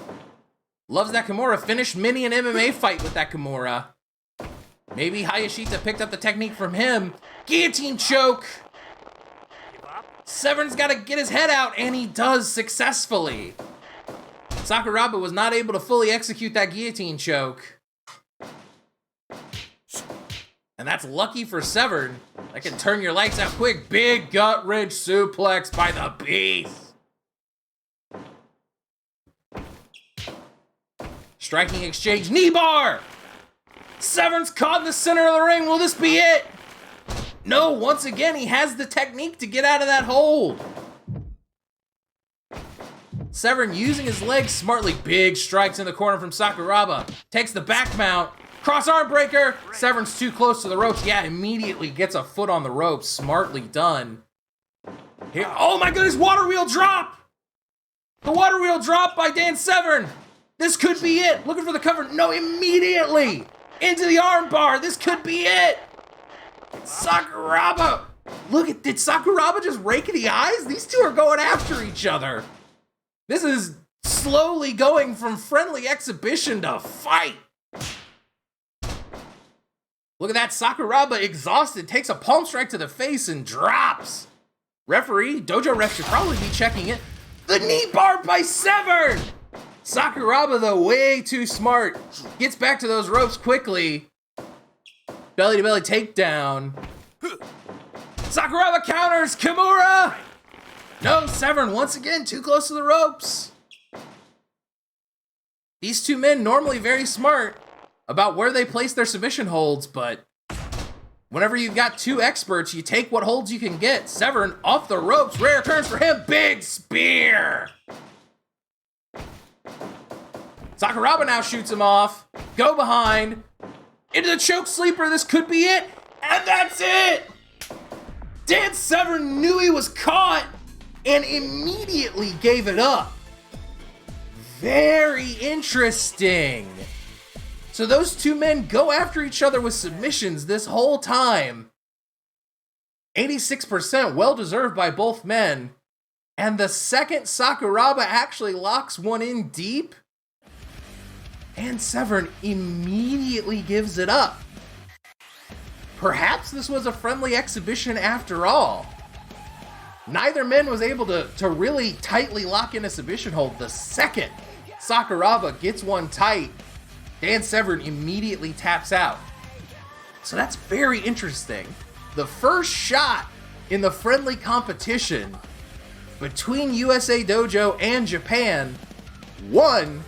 Loves that Kimura. Finished mini and MMA fight with that Kimura. Maybe Hayashita picked up the technique from him. Guillotine choke. Severn's got to get his head out, and he does successfully. Sakuraba was not able to fully execute that guillotine choke. And that's lucky for Severn. That can turn your lights out quick. Big gut-wrench suplex by the Beast. Striking exchange, knee bar! Severn's caught in the center of the ring. Will this be it? No, once again, he has the technique to get out of that hold. Severn using his legs smartly. Big strikes in the corner from Sakuraba. Takes the back mount. Cross arm breaker. Severn's too close to the ropes. Yeah, immediately gets a foot on the ropes. Smartly done. Here, oh my goodness, water wheel drop! The water wheel drop by Dan Severn. This could be it. Looking for the cover. No, immediately into the arm bar. This could be it. Sakuraba. Look at, did Sakuraba just rake in the eyes? These two are going after each other. This is slowly going from friendly exhibition to fight. Look at that. Sakuraba, exhausted, takes a palm strike to the face and drops. Referee, dojo ref should probably be checking it. The knee bar by Severn. Sakuraba, though, way too smart. Gets back to those ropes quickly. Belly to belly takedown. Sakuraba counters. Kimura. No, Severn once again too close to the ropes. These two men normally very smart about where they place their submission holds, but whenever you've got two experts, you take what holds you can get. Severn off the ropes. Rare turns for him. Big spear. Sakuraba now shoots him off. Go behind. Into the choke sleeper. This could be it. And that's it. Dan Severn knew he was caught and immediately gave it up. Very interesting. So those two men go after each other with submissions this whole time. 86%, well deserved by both men. And the second Sakuraba actually locks one in deep, and Severn immediately gives it up. Perhaps this was a friendly exhibition after all. Neither man was able to really tightly lock in a submission hold. The second Sakuraba gets one tight, Dan Severn immediately taps out. So that's very interesting. The first shot in the friendly competition between USA Dojo and Japan won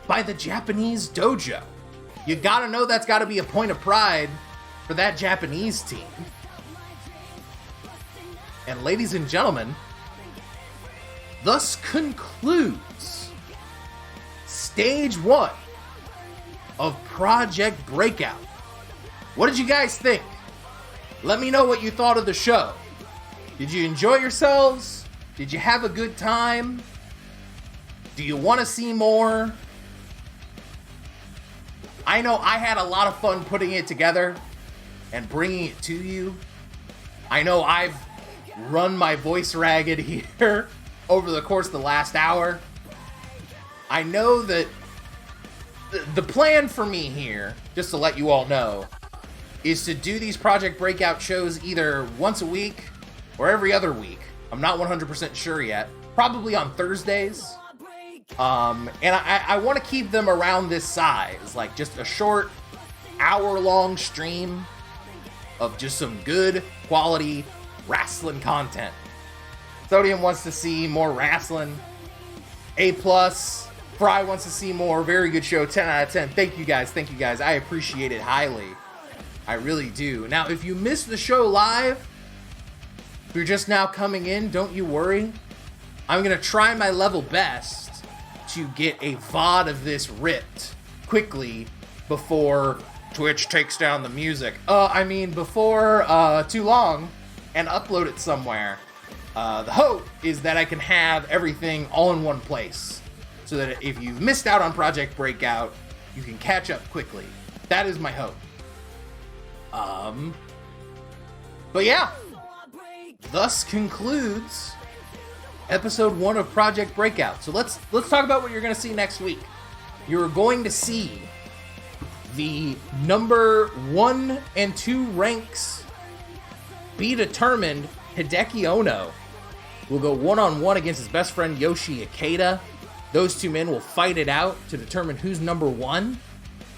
by the Japanese dojo. You gotta know that's gotta be a point of pride for that Japanese team. And ladies and gentlemen, thus concludes Stage 1 of Project Breakout. What did you guys think? Let me know what you thought of the show. Did you enjoy yourselves? Did you have a good time? Do you want to see more? I know I had a lot of fun putting it together and bringing it to you. I know I've run my voice ragged here over the course of the last hour. I know that the plan for me here, just to let you all know, is to do these Project Breakout shows either once a week or every other week. I'm not 100% sure yet. Probably on Thursdays. And I want to keep them around this size, like just a short hour-long stream of just some good quality wrestling content. Sodium wants to see more wrestling. A+. Fry wants to see more. Very good show. 10 out of 10. Thank you guys. Thank you guys. I appreciate it highly. I really do. Now, if you missed the show live, if you're just now coming in, don't you worry. I'm going to try my level best to get a VOD of this ripped quickly before Twitch takes down the music. Before too long, and upload it somewhere. The hope is that I can have everything all in one place, so that if you've missed out on Project Breakout, you can catch up quickly. That is my hope. But yeah, thus concludes episode 1 of Project Breakout. So let's talk about what you're going to see next week. you're going to see the number 1 and 2 ranks be determined. Hideki Ono will go one-on-one against his best friend Yoshi Ikeda. Those two men will fight it out to determine who's number 1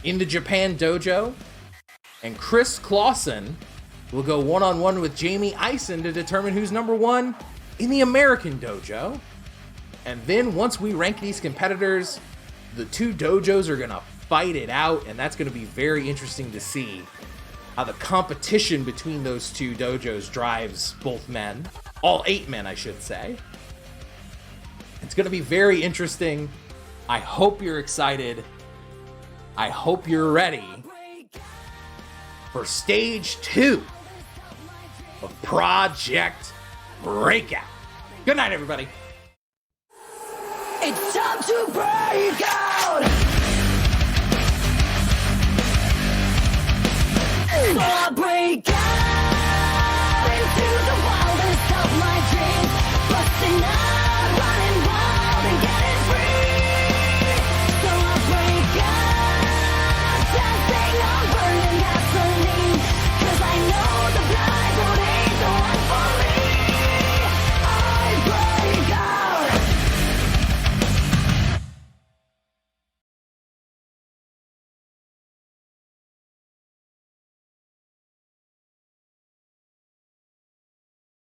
in the Japan dojo. And Chris Clausen will go one-on-one with Jamie Eisen to determine who's number 1 in the American dojo. And then once we rank these competitors, the two dojos are gonna fight it out, and that's gonna be very interesting to see how the competition between those two dojos drives both men. All 8 men, I should say. It's gonna be very interesting. I hope you're excited. I hope you're ready for stage 2 of Project Breakout. Good night, everybody. It's time to break out! So I break out into the wildest of my dreams, busting out.